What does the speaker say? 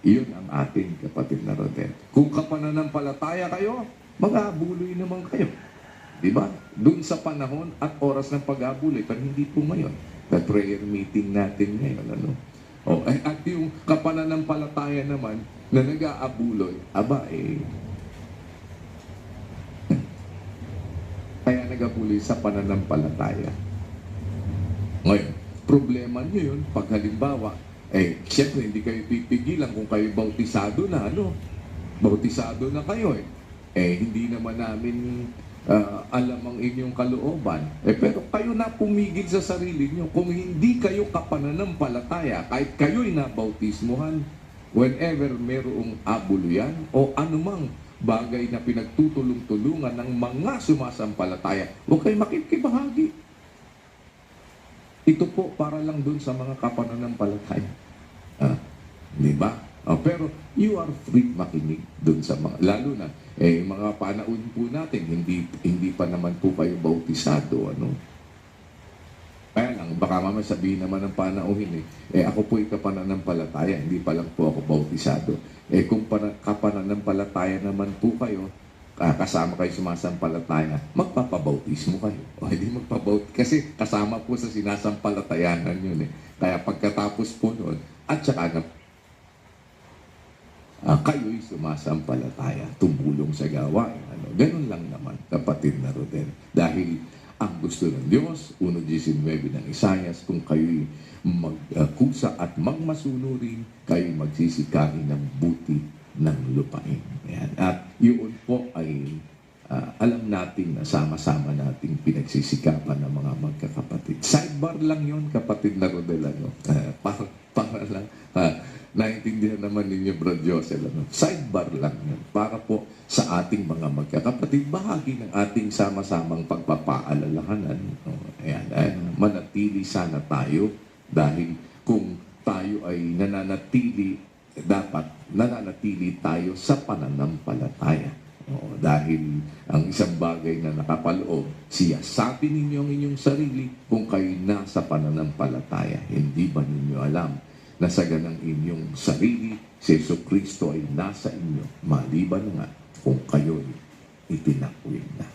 Iyon ang ating kapatid na Rodel. Kung kapananampalataya kayo, mag-aabuloy naman kayo. Diba? Doon sa panahon at oras ng pag-aabuloy, pero hindi po ngayon. The prayer meeting natin ngayon, ano? At yung kapananampalataya naman na nag-aabuloy, kaya nag-aabuloy sa pananampalataya. Ngayon, problema nyo yun, pag halimbawa, siyempre hindi kayo pipigilan kung kayo bautisado na, bautisado na kayo hindi naman namin alam ang inyong kalooban. Pero kayo na pumigil sa sarili nyo. Kung hindi kayo kapananampalataya, kahit kayo'y nabautismuhan, whenever merong abuluyan o anumang bagay na pinagtutulong-tulungan ng mga sumasampalataya, huwag kayo makikibahagi. Ito po para lang dun sa mga kapananampalataya. Di ba? Pero you are free makinig dun sa mga, lalo na, mga panahon po natin, hindi pa naman po kayo bautisado, Kaya lang, baka mamaya sabihin naman ng panauhin ako po'y kapananampalataya, hindi pa lang po ako bautisado. Kung kapananampalataya naman po kayo, kasama kayo sumasampalataya, magpapabautismo kayo. Hindi magpabautismo. Kasi kasama po sa sinasampalatayanan yun Kaya pagkatapos po noon, at saka na kayo'y sumasampalataya, tumulong sa gawain. Ganun lang naman, kapatid na Rodel. Dahil ang gusto ng Diyos, 1:19 ng Isaias, kung kayo'y magkusa at magmasunurin, kayo'y magsisikain ng buti ng lupain. Ayan. At yun po ay alam natin na sama-sama nating pinagsisikapan ng mga magkakapatid. Sidebar lang yun, kapatid na Rodel. Para lang, naintindihan naman ninyo, Brad Josel. Sidebar lang yun. Para po sa ating mga magkakapatid, bahagi ng ating sama-samang pagpapaalalahanan. Ayan, manatili sana tayo dahil kung tayo ay dapat nananatili tayo sa pananampalataya. Dahil ang isang bagay na nakapaloob, siyasatin ninyo ang inyong sarili kung kayo nasa pananampalataya. Hindi ba ninyo alam na sa ganang inyong sarili, si Jesucristo ay nasa inyo, maliban na nga kung kayo'y itinakwil na.